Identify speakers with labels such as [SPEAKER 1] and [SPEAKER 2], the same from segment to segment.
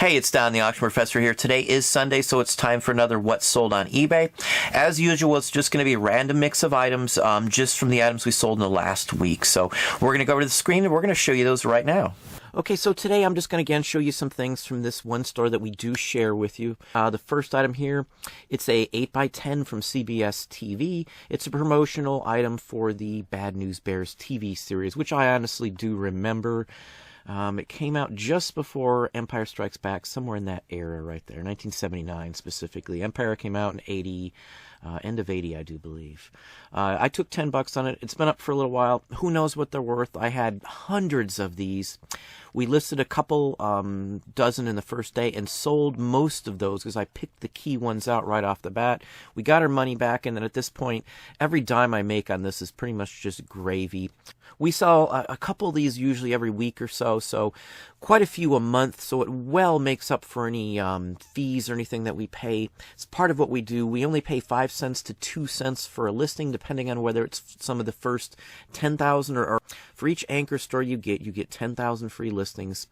[SPEAKER 1] Hey, it's Don the Auction Professor here. Today is Sunday, so it's time for another What's Sold on eBay. As usual, it's just going to be a random mix of items just from the items we sold in the last week. So we're going to go over to the screen and we're going to show you those right now. Okay, so today I'm just going to again show you some things from this one store that we do share with you. The first item here, it's a 8x10 from CBS TV. It's a promotional item for the Bad News Bears TV series, which I honestly do remember. It came out just before Empire Strikes Back, somewhere in that era right there, 1979 specifically. Empire came out in 80, end of 80, I do believe. I took $10 on it. It's been up for a little while. Who knows what they're worth? I had hundreds of these. We listed a couple dozen in the first day and sold most of those because I picked the key ones out right off the bat. We got our money back, and then at this point, every dime I make on this is pretty much just gravy. We sell a couple of these usually every week or so, so quite a few a month, so it well makes up for any fees or anything that we pay. It's part of what we do. We only pay 5 cents to 2 cents for a listing, depending on whether it's some of the first 10,000 or for each anchor store you get 10,000 free listings,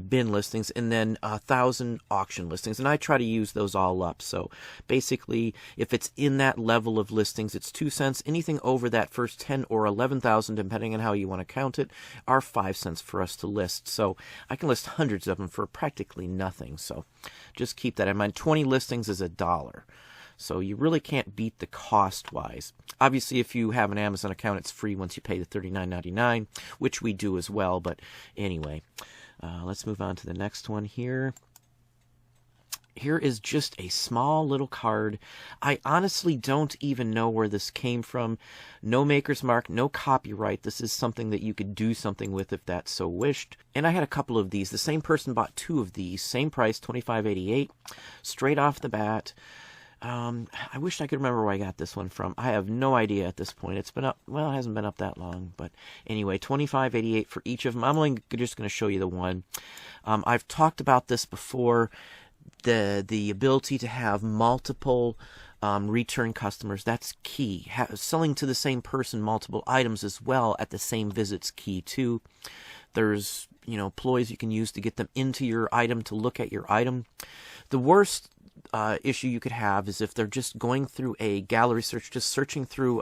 [SPEAKER 1] bin listings, and then 1,000 auction listings. And I try to use those all up. So basically, if it's in that level of listings, it's 2 cents. Anything over that first 10 or 11,000, depending on how you want to count it, are 5 cents for us to list. So I can list hundreds of them for practically nothing. So just keep that in mind. 20 listings is $1. So you really can't beat the cost-wise. Obviously, if you have an Amazon account, it's free once you pay the $39.99, which we do as well. But anyway, let's move on to the next one here. Here is just a small little card. I honestly don't even know where this came from. No maker's mark, no copyright. This is something that you could do something with if that's so wished. And I had a couple of these. The same person bought 2 of these. Same price, $25.88. Straight off the bat. I wish I could remember where I got this one from. I have no idea at this point. It's been up, well, it hasn't been up that long. But anyway, $25.88 for each of them. I'm only just going to show you the one. I've talked about this before. The ability to have multiple return customers, that's key. Selling to the same person multiple items as well at the same visit's key too. There's, ploys you can use to get them into your item, to look at your item. The worst issue you could have is if they're just going through a gallery search, just searching through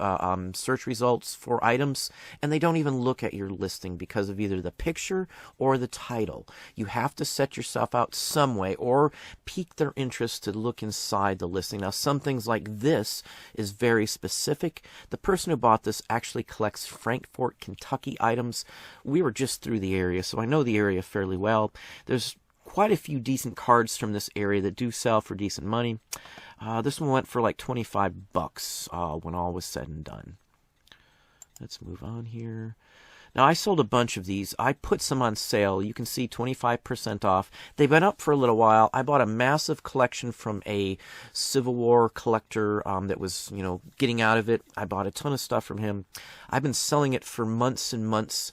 [SPEAKER 1] search results for items, and they don't even look at your listing because of either the picture or the title. You have to set yourself out some way or pique their interest to look inside the listing. Now, some things like this is very specific. The person who bought this actually collects Frankfort, Kentucky items. We were just through the area, so I know the area fairly well. There's quite a few decent cards from this area that do sell for decent money. This one went for like $25 when all was said and done. Let's move on here. Now, I sold a bunch of these. I put some on sale. You can see 25% off. They've been up for a little while. I bought a massive collection from a Civil War collector that was, getting out of it. I bought a ton of stuff from him. I've been selling it for months and months.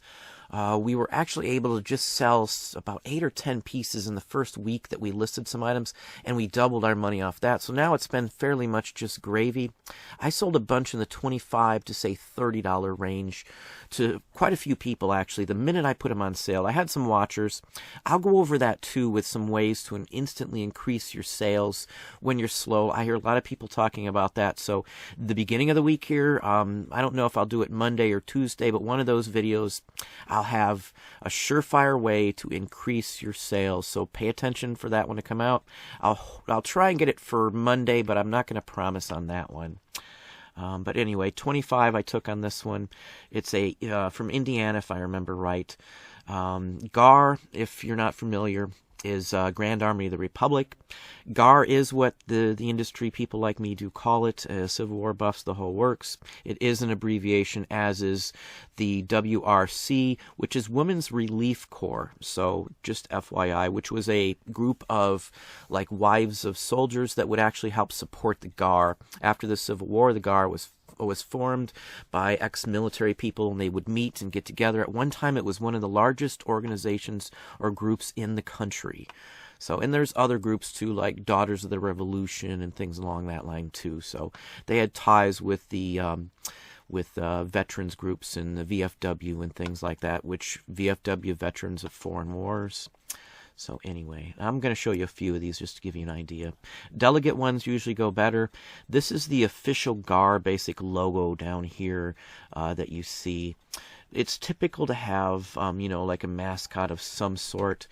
[SPEAKER 1] We were actually able to just sell about 8 or 10 pieces in the first week that we listed some items, and we doubled our money off that. So now it's been fairly much just gravy. I sold a bunch in the $25 to say $30 range to quite a few people, actually, the minute I put them on sale. I had some watchers. I'll go over that, too, with some ways to instantly increase your sales when you're slow. I hear a lot of people talking about that. So the beginning of the week here, I don't know if I'll do it Monday or Tuesday, but one of those videos, I'll have a surefire way to increase your sales. So pay attention for that one to come out. I'll try and get it for Monday, but I'm not going to promise on that one. But anyway, 25 I took on this one. It's from Indiana, if I remember right. GAR, if you're not familiar, is Grand Army of the Republic. GAR is what the industry people like me do call it, Civil War buffs, the whole works. It is an abbreviation, as is the WRC, which is Women's Relief Corps. So just FYI, which was a group of like wives of soldiers that would actually help support the GAR. After the Civil War, the GAR was formed by ex-military people, and they would meet and get together. At one time, it was one of the largest organizations or groups in the country. So, and there's other groups too, like Daughters of the Revolution and things along that line too. So they had ties with the veterans groups and the VFW and things like that, which VFW, Veterans of Foreign Wars. So anyway, I'm going to show you a few of these just to give you an idea. Delegate ones usually go better. This is the official GAR basic logo down here that you see. It's typical to have, you know, like a mascot of some sort.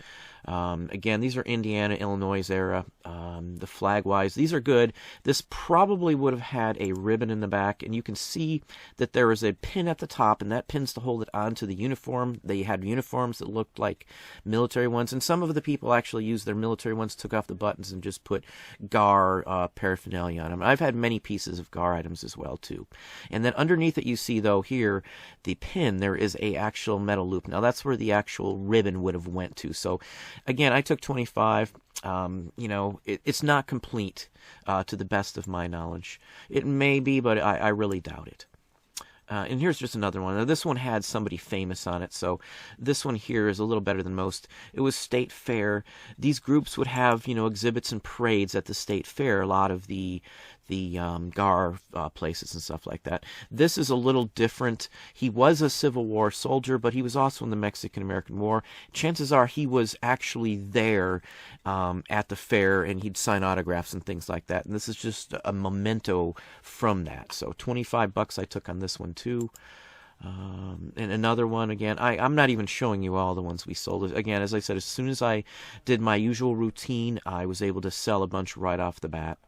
[SPEAKER 1] Again, these are Indiana, Illinois era. The flag-wise, these are good. This probably would have had a ribbon in the back, and you can see that there is a pin at the top, and that pin's to hold it onto the uniform. They had uniforms that looked like military ones, and some of the people actually used their military ones, took off the buttons, and just put GAR paraphernalia on them. I've had many pieces of GAR items as well, too. And then underneath it, you see, though, here, the pin, there is a actual metal loop. Now, that's where the actual ribbon would have went to. So, again, I took 25. You know, it's not complete to the best of my knowledge. It may be, but I really doubt it. And here's just another one. Now, this one had somebody famous on it, so this one here is a little better than most. It was State Fair. These groups would have, you know, exhibits and parades at the State Fair, a lot of the GAR places and stuff like that. This is a little different. He was a Civil War soldier, but he was also in the Mexican-American War. Chances are he was actually there at the fair, and he'd sign autographs and things like that. And this is just a memento from that. So $25 I took on this one too. And another one, again, I'm not even showing you all the ones we sold. Again, as I said, as soon as I did my usual routine, I was able to sell a bunch right off the bat.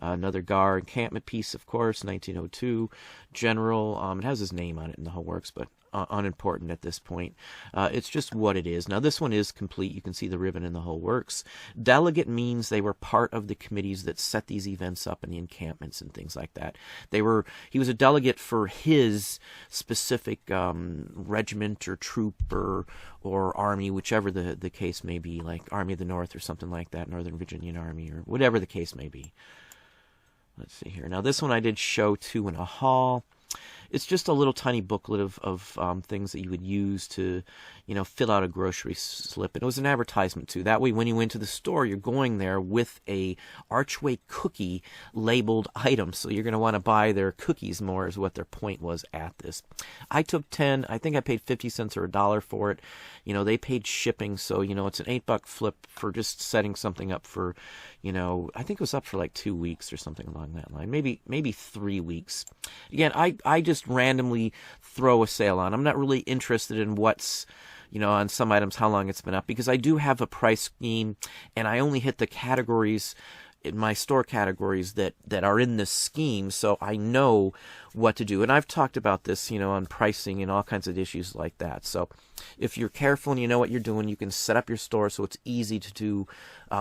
[SPEAKER 1] Another GAR encampment piece, of course, 1902. General, it has his name on it in the whole works, but unimportant at this point. It's just what it is. Now, this one is complete. You can see the ribbon in the whole works. Delegate means they were part of the committees that set these events up in the encampments and things like that. He was a delegate for his specific regiment or troop or army, whichever the case may be, like Army of the North or something like that, Northern Virginian Army, or whatever the case may be. Let's see here. Now, this one I did show too in a haul. It's just a little tiny booklet of things that you would use to, you know, fill out a grocery slip. And it was an advertisement, too. That way, when you went to the store, you're going there with a Archway cookie labeled item. So you're going to want to buy their cookies more is what their point was at this. I took 10. I think I paid 50 cents or $1 for it. You know, they paid shipping. So, you know, it's an $8 flip for just setting something up for, you know, I think it was up for like 2 weeks or something along that line. Maybe 3 weeks. Again, I just randomly throw a sale on. I'm not really interested in what's, you know, on some items, how long it's been up, because I do have a price scheme, and I only hit the categories in my store categories that are in this scheme, so I know what to do. And I've talked about this, you know, on pricing and all kinds of issues like that. So if you're careful and you know what you're doing, you can set up your store so it's easy to do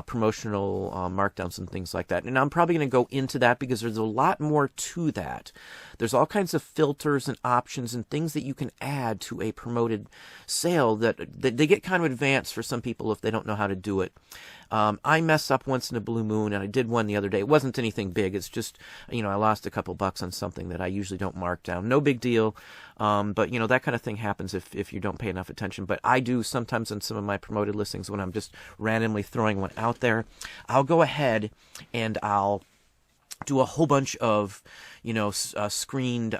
[SPEAKER 1] promotional markdowns and things like that. And I'm probably going to go into that because there's a lot more to that. There's all kinds of filters and options and things that you can add to a promoted sale that they get kind of advanced for some people if they don't know how to do it. I mess up once in a blue moon, and I did one the other day. It wasn't anything big. It's just, you know, I lost a couple bucks on something that I usually don't mark down. No big deal. But, you know, that kind of thing happens if you don't pay enough attention. But I do sometimes on some of my promoted listings when I'm just randomly throwing one out there. I'll go ahead and I'll do a whole bunch of, you know, screened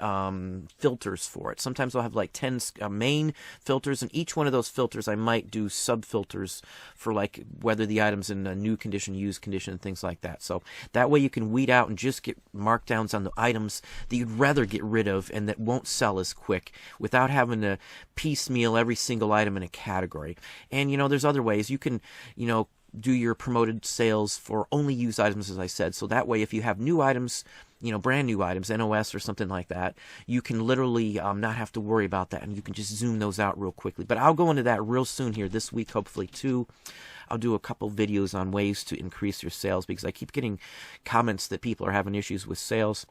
[SPEAKER 1] filters for it. Sometimes I'll have like 10 main filters, and each one of those filters I might do sub-filters for like whether the item's in a new condition, used condition, and things like that. So that way you can weed out and just get markdowns on the items that you'd rather get rid of and that won't sell as quick without having to piecemeal every single item in a category. And, you know, there's other ways. You can, you know, do your promoted sales for only used items, as I said. So that way, if you have new items, you know, brand new items, NOS or something like that, you can literally not have to worry about that, and you can just zoom those out real quickly. But I'll go into that real soon here this week, hopefully, too. I'll do a couple videos on ways to increase your sales because I keep getting comments that people are having issues with sales.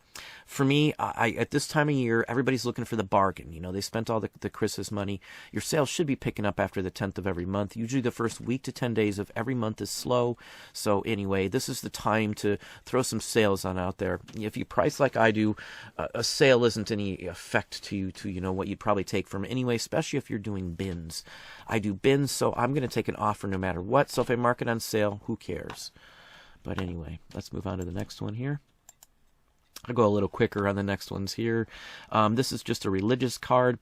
[SPEAKER 1] For me, at this time of year, everybody's looking for the bargain. You know, they spent all the Christmas money. Your sales should be picking up after the 10th of every month. Usually the first week to 10 days of every month is slow. So anyway, this is the time to throw some sales on out there. If you price like I do, a sale isn't any effect to you know, what you'd probably take from it anyway, especially if you're doing bins. I do bins, so I'm going to take an offer no matter what. So if I mark it on sale, who cares? But anyway, let's move on to the next one here. I'll go a little quicker on the next ones here. This is just a religious card.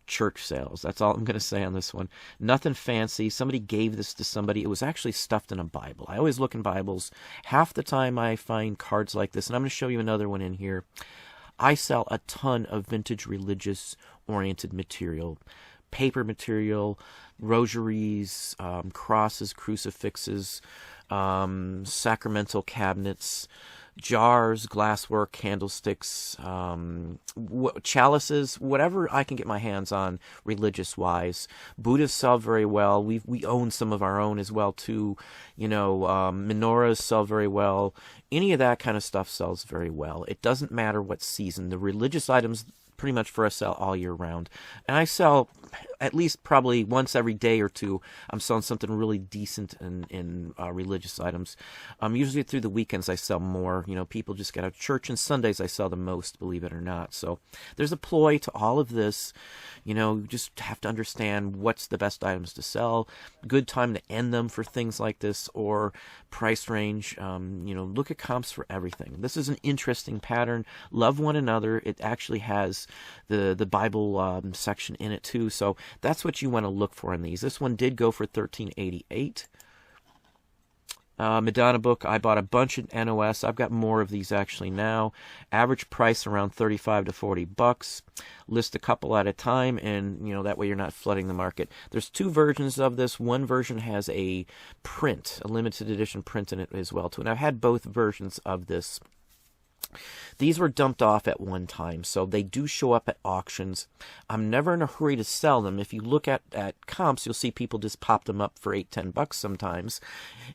[SPEAKER 1] church sales. That's all I'm going to say on this one. Nothing fancy. Somebody gave this to somebody. It was actually stuffed in a Bible. I always look in Bibles. Half the time I find cards like this, and I'm going to show you another one in here. I sell a ton of vintage religious-oriented material. Paper material, rosaries, crosses, crucifixes, sacramental cabinets, jars, glassware, candlesticks, chalices, whatever I can get my hands on religious-wise. Buddhas sell very well. We own some of our own as well, too. Menorahs sell very well. Any of that kind of stuff sells very well. It doesn't matter what season. The religious items pretty much for us sell all year round. And I sell at least probably once every day or two. I'm selling something really decent in religious items. Usually through the weekends I sell more. People just get out of church, and Sundays I sell the most, believe it or not. So there's a ploy to all of this. You just have to understand what's the best items to sell, good time to end them for things like this, or price range. Look at comps for everything. This is an interesting pattern. Love one another. It actually has the Bible section in it too, so that's what you want to look for in these. This one did go for $13.88. Madonna book, I bought a bunch of NOS. I've got more of these actually now. Average price around $35 to $40. List a couple at a time, and that way you're not flooding the market. There's two versions of this. One version has a print, a limited edition print in it as well too, and I've had both versions of this. These were dumped off at one time, so they do show up at auctions. I'm never in a hurry to sell them. If you look at comps, you'll see people just pop them up for $8-10 sometimes,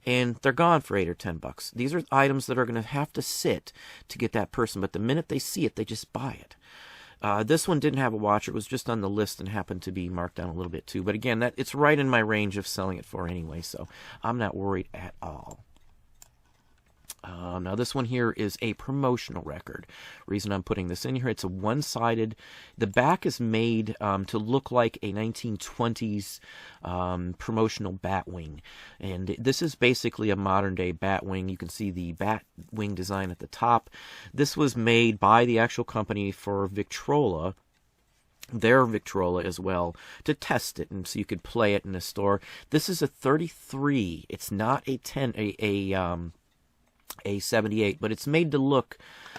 [SPEAKER 1] and they're gone for $8 or $10. These are items that are going to have to sit to get that person, but the minute they see it, they just buy it. This one didn't have a watcher. It was just on the list and happened to be marked down a little bit too. But again, it's right in my range of selling it for anyway, so I'm not worried at all. Now this one here is a promotional record. Reason I'm putting this in here, it's a one-sided. The back is made to look like a 1920s promotional bat wing. And this is basically a modern-day bat wing. You can see the bat wing design at the top. This was made by the actual company for Victrola, their Victrola as well, to test it, and so you could play it in a store. This is a 33. It's not a 78, but it's made to look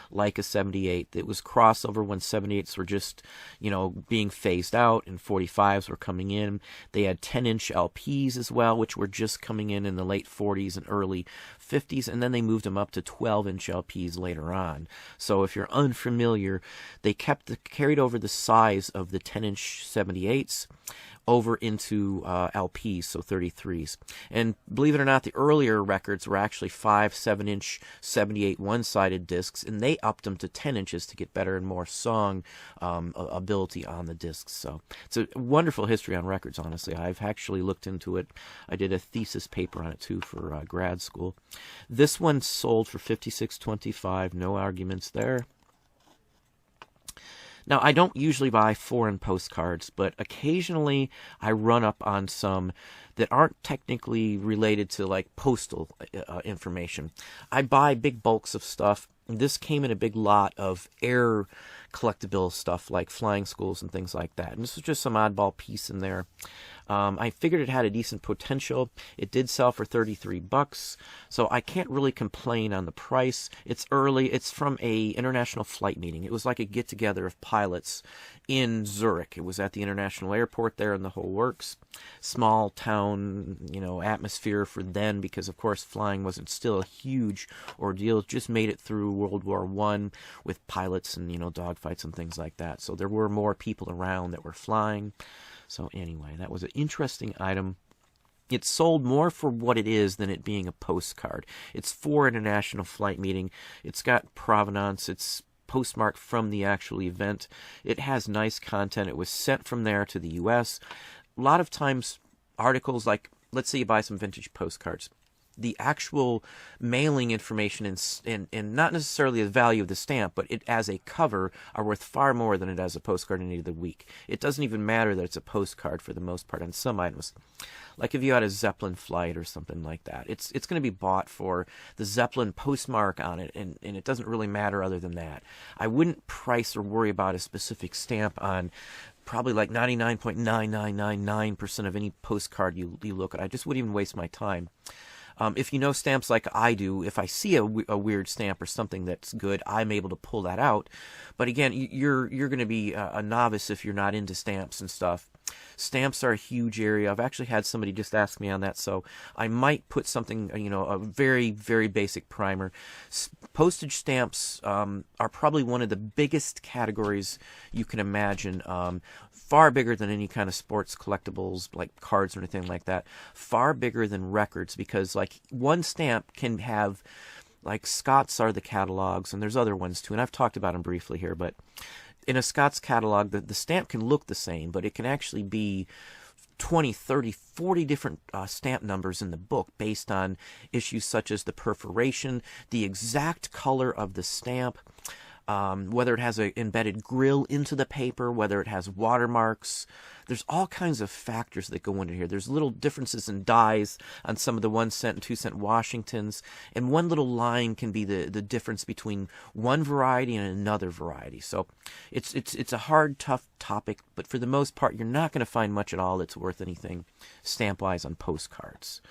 [SPEAKER 1] like a 78. It was crossover when 78s were just, being phased out and 45s were coming in. They had 10-inch LPs as well, which were just coming in the late 40s and early 50s, and then they moved them up to 12-inch LPs later on. So if you're unfamiliar, they carried over the size of the 10-inch 78s over into LPs, so 33s. And believe it or not, the earlier records were actually 5-7-inch 78 one-sided discs, and they upped them to 10 inches to get better and more song ability on the discs. So it's a wonderful history on records, honestly. I've actually looked into it. I did a thesis paper on it too for grad school. This one sold for $56.25. No arguments there. Now, I don't usually buy foreign postcards, but occasionally I run up on some that aren't technically related to, like, postal information. I buy big bulks of stuff. This came in a big lot of air collectible stuff, like flying schools and things like that. And this was just some oddball piece in there. I figured it had a decent potential. It did sell for $33, so I can't really complain on the price. It's early. It's from a international flight meeting. It was like a get-together of pilots in Zurich. It was at the international airport there and the whole works. Small town, atmosphere for then, because of course flying wasn't still a huge ordeal. It just made it through World War I with pilots and, dogfights and things like that. So there were more people around that were flying. So anyway, that was an interesting item. It sold more for what it is than it being a postcard. It's for an international flight meeting. It's got provenance. It's postmarked from the actual event. It has nice content. It was sent from there to the U.S. A lot of times, articles like, let's say you buy some vintage postcards. The actual mailing information and not necessarily the value of the stamp, but it as a cover are worth far more than it as a postcard any of the week. It doesn't even matter that it's a postcard for the most part on some items. Like if you had a Zeppelin flight or something like that, it's going to be bought for the Zeppelin postmark on it, and it doesn't really matter other than that. I wouldn't price or worry about a specific stamp on probably like 99.9999% of any postcard you look at. I just wouldn't even waste my time. If you know stamps like I do, if I see a weird stamp or something that's good, I'm able to pull that out. But again, you're going to be a novice if you're not into stamps and stuff. Stamps are a huge area. I've actually had somebody just ask me on that, so I might put something, a very, very basic primer. Postage stamps are probably one of the biggest categories you can imagine. Far bigger than any kind of sports collectibles like cards or anything like that. Far bigger than records, because like one stamp can have, like Scott's are the catalogs, and there's other ones too, and I've talked about them briefly here, but in a Scott's catalog, the stamp can look the same, but it can actually be 20, 30, 40 different stamp numbers in the book based on issues such as the perforation, the exact color of the stamp, whether it has an embedded grill into the paper, whether it has watermarks. There's all kinds of factors that go into here. There's little differences in dies on some of the 1 cent and 2 cent Washingtons, and one little line can be the difference between one variety and another variety. So it's a hard, tough topic, but for the most part, you're not going to find much at all that's worth anything stamp-wise on postcards.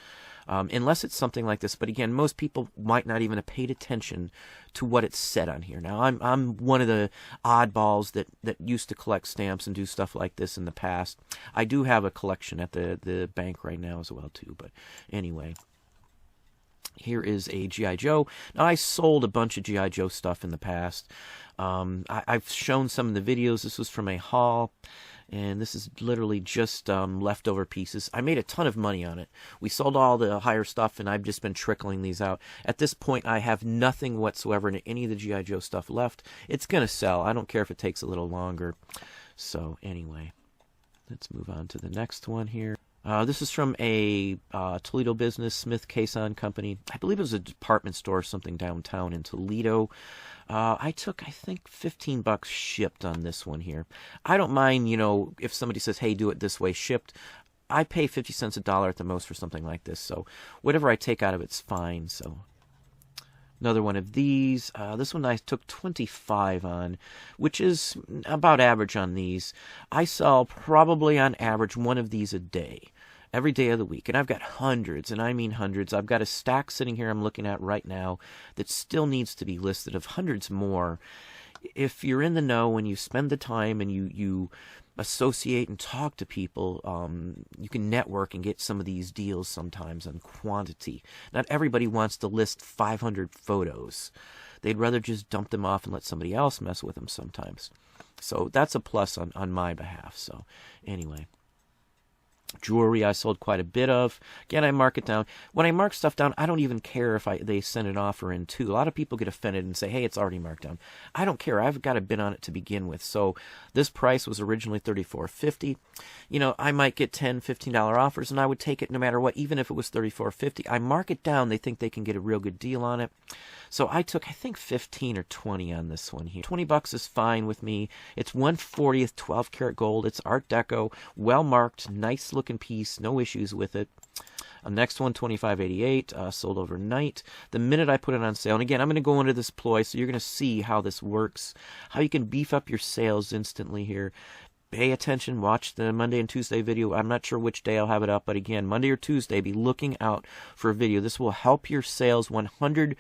[SPEAKER 1] Unless it's something like this. But again, most people might not even have paid attention to what it said on here. Now, I'm one of the oddballs that used to collect stamps and do stuff like this in the past. I do have a collection at the bank right now as well, too. But anyway, here is a G.I. Joe. Now, I sold a bunch of G.I. Joe stuff in the past. I've shown some of the videos. This was from a haul. And this is literally just leftover pieces. I made a ton of money on it. We sold all the higher stuff, and I've just been trickling these out. At this point, I have nothing whatsoever in any of the G.I. Joe stuff left. It's going to sell. I don't care if it takes a little longer. So anyway, let's move on to the next one here. This is from a Toledo business, Smith Caisson Company. I believe it was a department store or something downtown in Toledo. I took, I think, $15 shipped on this one here. I don't mind, if somebody says, hey, do it this way, shipped. I pay 50 cents a dollar at the most for something like this. So whatever I take out of it's fine. So another one of these. This one I took 25 on, which is about average on these. I sell probably on average one of these a day. Every day of the week. And I've got hundreds, and I mean hundreds. I've got a stack sitting here I'm looking at right now that still needs to be listed, of hundreds more. If you're in the know and you spend the time and you associate and talk to people, you can network and get some of these deals sometimes on quantity. Not everybody wants to list 500 photos. They'd rather just dump them off and let somebody else mess with them sometimes. So that's a plus on my behalf. So anyway. Jewelry I sold quite a bit of. Again, I mark it down. When I mark stuff down, I don't even care if they send an offer in too. A lot of people get offended and say, hey, it's already marked down. I don't care. I've got a bid on it to begin with. So this price was originally $34.50. I might get $10, $15 offers, and I would take it no matter what, even if it was $34.50. I mark it down. They think they can get a real good deal on it. So I took, I think, 15 or 20 on this one here. $20 is fine with me. It's 1/40th 12 karat gold. It's Art Deco, well marked, nice looking piece, no issues with it. Next one, $25.88, sold overnight. The minute I put it on sale, and again, I'm going to go into this ploy, so you're going to see how this works, how you can beef up your sales instantly here. Pay attention, watch the Monday and Tuesday video. I'm not sure which day I'll have it up, but again, Monday or Tuesday, be looking out for a video. This will help your sales 100%.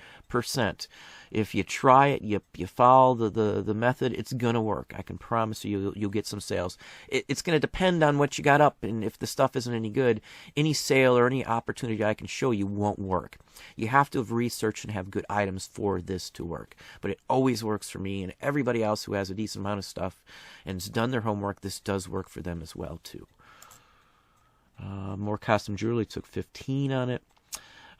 [SPEAKER 1] If you try it, you follow the method, it's going to work. I can promise you'll get some sales. It's going to depend on what you got up, and if the stuff isn't any good, any sale or any opportunity I can show you won't work. You have to have researched and have good items for this to work. But it always works for me and everybody else who has a decent amount of stuff and has done their homework. This does work for them as well, too. More custom jewelry, took 15 on it.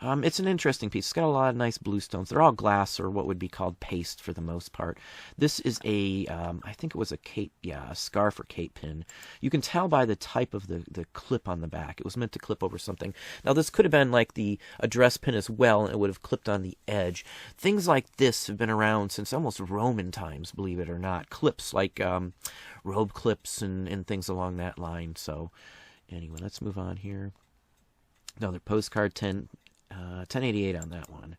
[SPEAKER 1] It's an interesting piece. It's got a lot of nice bluestones. They're all glass or what would be called paste for the most part. This is a, I think it was a cape, a scarf or cape pin. You can tell by the type of the clip on the back. It was meant to clip over something. Now this could have been like the address pin as well, and it would have clipped on the edge. Things like this have been around since almost Roman times, believe it or not. Clips like robe clips and things along that line. So anyway, let's move on here. Another postcard, 1088 on that one.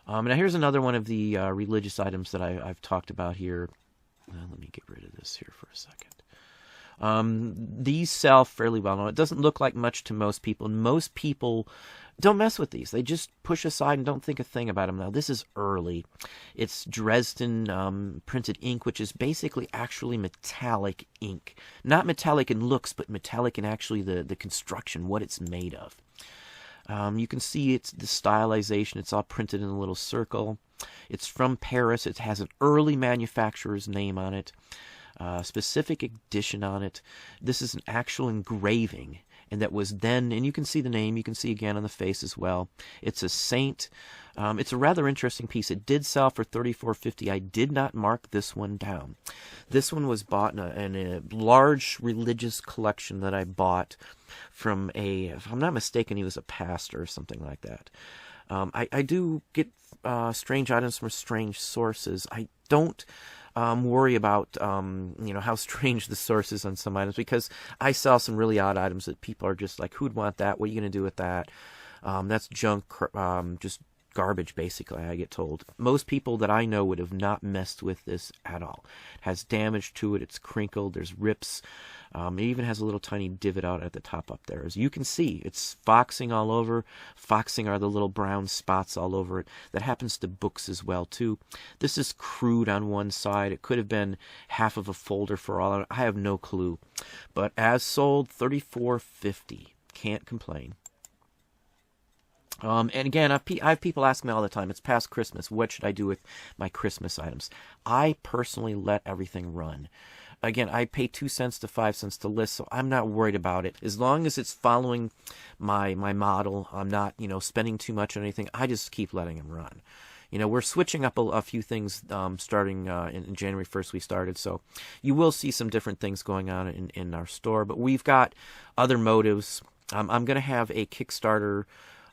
[SPEAKER 1] Now here's another one of the religious items that I've talked about here. Let me get rid of this here for a second. These sell fairly well. Now, it doesn't look like much to most people, and most people don't mess with these. They just push aside and don't think a thing about them. Now, this is early. It's Dresden printed ink, which is basically actually metallic ink. Not metallic in looks, but metallic in actually the construction, what it's made of. You can see it's the stylization. It's all printed in a little circle. It's from Paris. It has an early manufacturer's name on it, specific edition on it. This is an actual engraving. And that was then, and you can see the name, you can see again on the face as well. It's a saint. It's a rather interesting piece. It did sell for $34.50. I did not mark this one down. This one was bought in a large religious collection that I bought from if I'm not mistaken, he was a pastor or something like that. I do get strange items from strange sources. I don't worry about how strange the source is on some items, because I sell some really odd items that people are just like, who'd want that? What are you going to do with that? That's junk, just garbage, basically, I get told. Most people that I know would have not messed with this at all. It has damage to it. It's crinkled. There's rips. It even has a little tiny divot out at the top up there. As you can see, it's foxing all over. Foxing are the little brown spots all over it. That happens to books as well, too. This is crude on one side. It could have been half of a folder for all. I have no clue. But as sold, $34.50. Can't complain. And again, I have people ask me all the time, it's past Christmas, what should I do with my Christmas items? I personally let everything run. Again, I pay 2 cents to 5 cents to list, so I'm not worried about it. As long as it's following my model, I'm not, spending too much on anything, I just keep letting them run. We're switching up a few things starting in January 1st we started, so you will see some different things going on in our store, but we've got other motives. I'm going to have a Kickstarter.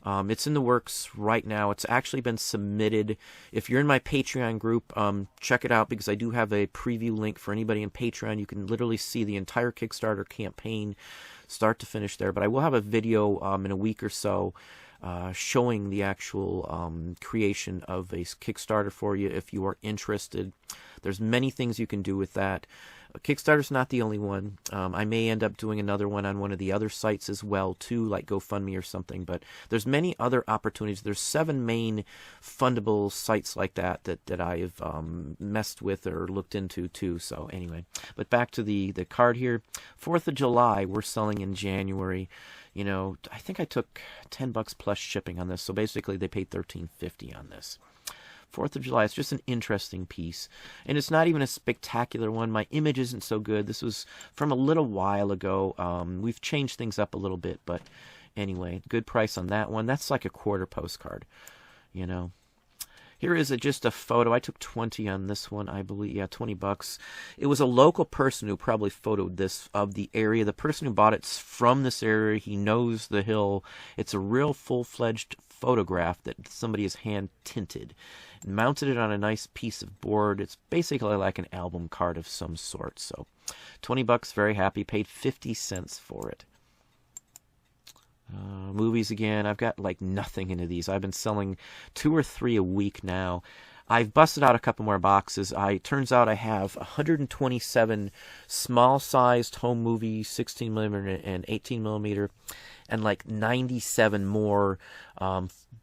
[SPEAKER 1] It's in the works right now. It's actually been submitted. If you're in my Patreon group, check it out, because I do have a preview link for anybody in Patreon. You can literally see the entire Kickstarter campaign, start to finish there. But I will have a video in a week or so showing the actual creation of a Kickstarter for you if you are interested. There's many things you can do with that. Kickstarter's not the only one. I may end up doing another one on one of the other sites as well, too, like GoFundMe or something. But there's many other opportunities. There's 7 main fundable sites like that I've messed with or looked into, too. So anyway, but back to the card here. 4th of July, we're selling in January. I think I took $10 plus shipping on this. So basically, they paid $13.50 on this. 4th of July, it's just an interesting piece. And it's not even a spectacular one. My image isn't so good. This was from a little while ago. We've changed things up a little bit, but anyway, good price on that one. That's like a quarter postcard, Here is just a photo. I took 20 on this one, I believe. Yeah, $20. It was a local person who probably photoed this of the area. The person who bought it's from this area. He knows the hill. It's a real full-fledged photograph that somebody has hand-tinted. Mounted it on a nice piece of board. It's basically like an album card of some sort. So $20, very happy. Paid 50 cents for it. Movies again. I've got like nothing into these. I've been selling 2 or 3 a week now. I've busted out a couple more boxes. Turns out I have 127 small-sized home movies, 16mm and 18mm, and like 97 more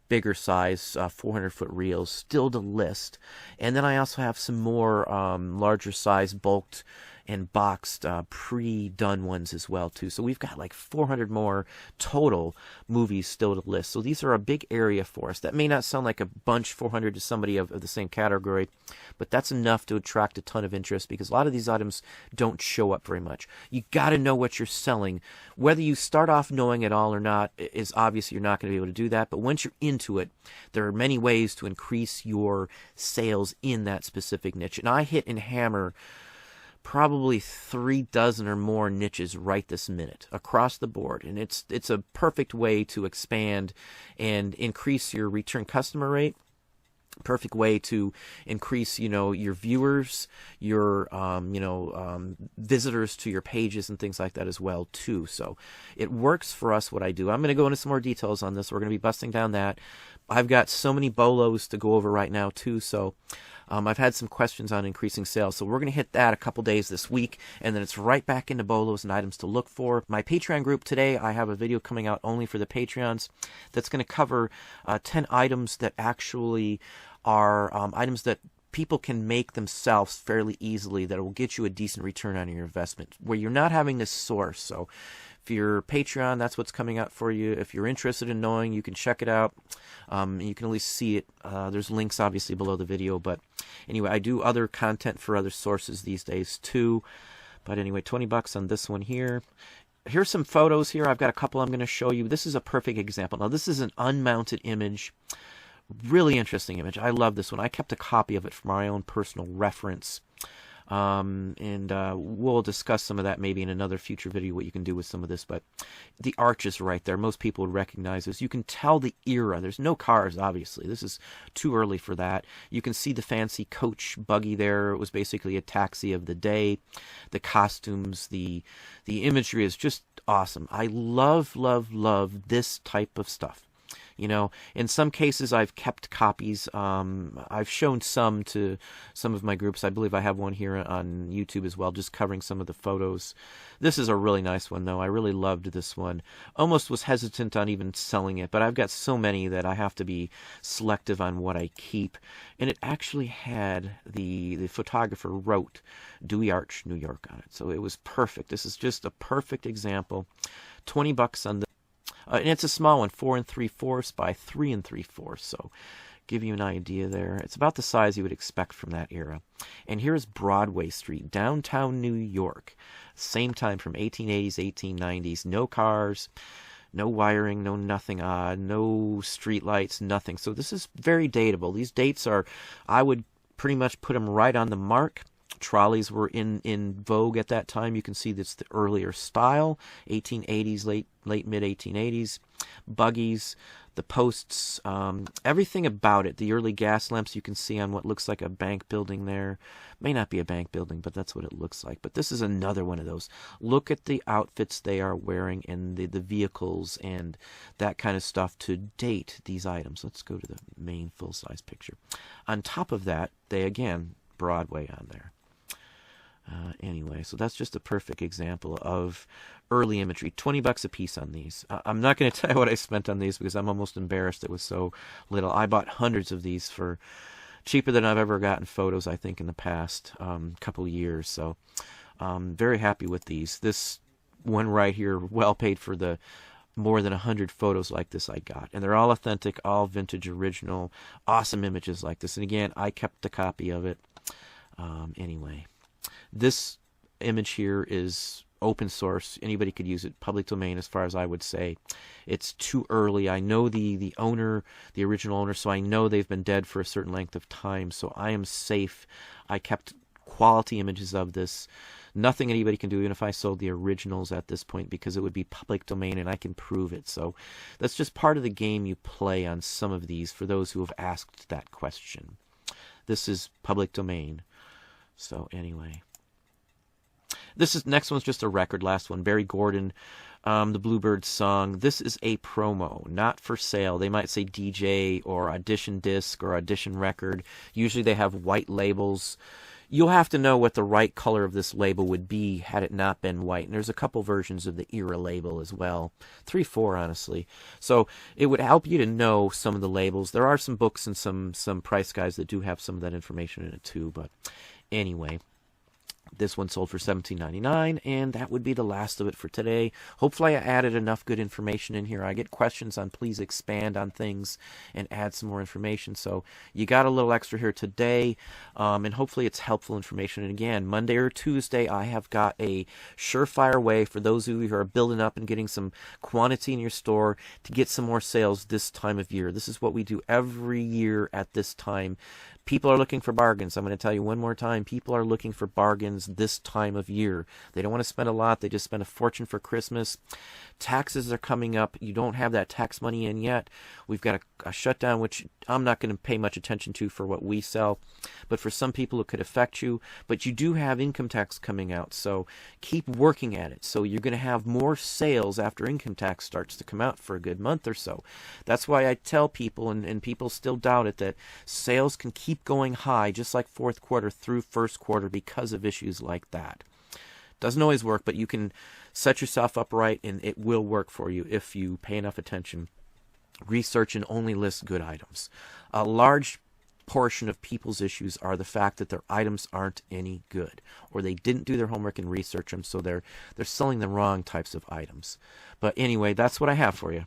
[SPEAKER 1] bigger size 400-foot reels still to list. And then I also have some more larger size bulked and boxed pre-done ones as well too. So we've got like 400 more total movies still to list. So these are a big area for us. That may not sound like a bunch, 400 to somebody of the same category, but that's enough to attract a ton of interest, because a lot of these items don't show up very much. You got to know what you're selling. Whether you start off knowing it all or not is obvious. You're not going to be able to do that, but once you're into it, there are many ways to increase your sales in that specific niche. And I hit and hammer probably 3 dozen or more niches right this minute across the board, and it's a perfect way to expand and increase your return customer rate. Perfect way to increase, your viewers, your, visitors to your pages and things like that as well, too. So it works for us, what I do. I'm going to go into some more details on this. We're going to be busting down that. I've got so many bolos to go over right now, too. So I've had some questions on increasing sales, so we're going to hit that a couple days this week, and then it's right back into BOLOs and items to look for. My Patreon group today, I have a video coming out only for the Patreons that's going to cover 10 items that actually are items that people can make themselves fairly easily that will get you a decent return on your investment, where you're not having to source. So if you're Patreon, that's what's coming out for you. If you're interested in knowing, you can check it out. You can at least see it. There's links obviously below the video. But anyway, I do other content for other sources these days too. But anyway, $20 on this one here. Here's some photos here. I've got a couple I'm going to show you. This is a perfect example. Now, this is an unmounted image. Really interesting image. I love this one. I kept a copy of it for my own personal reference. We'll discuss some of that maybe in another future video, what you can do with some of this. But the arch is right there. Most people would recognize this. You can tell the era. There's no cars, obviously. This is too early for that. You can see the fancy coach buggy there. It was basically a taxi of the day. The costumes, the imagery is just awesome. I love, love, love this type of stuff. You know, in some cases, I've kept copies. I've shown some to some of my groups. I believe I have one here on YouTube as well, just covering some of the photos. This is a really nice one, though. I really loved this one. Almost was hesitant on even selling it, but I've got so many that I have to be selective on what I keep. And it actually had the photographer wrote Dewey Arch, New York on it. So it was perfect. This is just a perfect example. $20 on the and it's a small one, 4 3/4 by 3 3/4. So give you an idea there. It's about the size you would expect from that era. And here's Broadway Street, downtown New York. Same time from 1880s, 1890s. No cars, no wiring, no nothing odd, no street lights, nothing. So this is very dateable. These dates are, I would pretty much put them right on the mark. Trolleys were in vogue at that time. You can see that's the earlier style, 1880s, late mid 1880s. Buggies, the posts, everything about it. The early gas lamps you can see on what looks like a bank building there. May not be a bank building, but that's what it looks like. But this is another one of those. Look at the outfits they are wearing and the vehicles and that kind of stuff to date these items. Let's go to the main full-size picture. On top of that, they again, Broadway on there. Anyway, so that's just a perfect example of early imagery. $20 a piece on these. I'm not going to tell you what I spent on these because I'm almost embarrassed it was so little. I bought hundreds of these for cheaper than I've ever gotten photos, I think, in the past couple of years. So very happy with these. This one right here, well paid for the more than 100 photos like this I got. And they're all authentic, all vintage, original, awesome images like this. And again, I kept a copy of it. Anyway. This image here is open source. Anybody could use it. Public domain as far as I would say. It's too early. I know the owner, the original owner, so I know they've been dead for a certain length of time. So I am safe. I kept quality images of this. Nothing anybody can do, even if I sold the originals at this point, because it would be public domain and I can prove it. So that's just part of the game you play on some of these for those who have asked that question. This is public domain. So anyway. This next one's just a record. Last one, Barry Gordon, the Bluebird song. This is a promo, not for sale. They might say DJ or audition disc or audition record. Usually they have white labels. You'll have to know what the right color of this label would be had it not been white. And there's a couple versions of the era label as well. 3, 4, honestly. So it would help you to know some of the labels. There are some books and some price guides that do have some of that information in it too. But anyway. This one sold for $17.99, and that would be the last of it for today. Hopefully I added enough good information in here. I get questions on please expand on things and add some more information. So you got a little extra here today, and hopefully it's helpful information. And again, Monday or Tuesday, I have got a surefire way for those of you who are building up and getting some quantity in your store to get some more sales this time of year. This is what we do every year at this time. People are looking for bargains. I'm going to tell you one more time. People are looking for bargains this time of year. They don't want to spend a lot. They just spend a fortune for Christmas. Taxes are coming up. You don't have that tax money in yet. We've got a shutdown, which I'm not going to pay much attention to for what we sell. But for some people, it could affect you. But you do have income tax coming out. So keep working at it. So you're going to have more sales after income tax starts to come out for a good month or so. That's why I tell people, and people still doubt it, that sales can keep keep going high, just like fourth quarter through first quarter because of issues like that. Doesn't always work, but you can set yourself up right, and it will work for you if you pay enough attention. Research and only list good items. A large portion of people's issues are the fact that their items aren't any good, or they didn't do their homework and research them, so they're selling the wrong types of items. But anyway, that's what I have for you.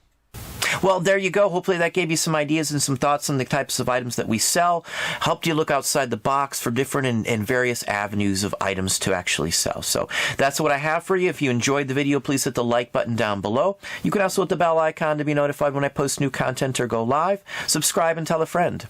[SPEAKER 1] Well, there you go. Hopefully that gave you some ideas and some thoughts on the types of items that we sell. Helped you look outside the box for different and various avenues of items to actually sell. So that's what I have for you. If you enjoyed the video, please hit the like button down below. You can also hit the bell icon to be notified when I post new content or go live. Subscribe and tell a friend.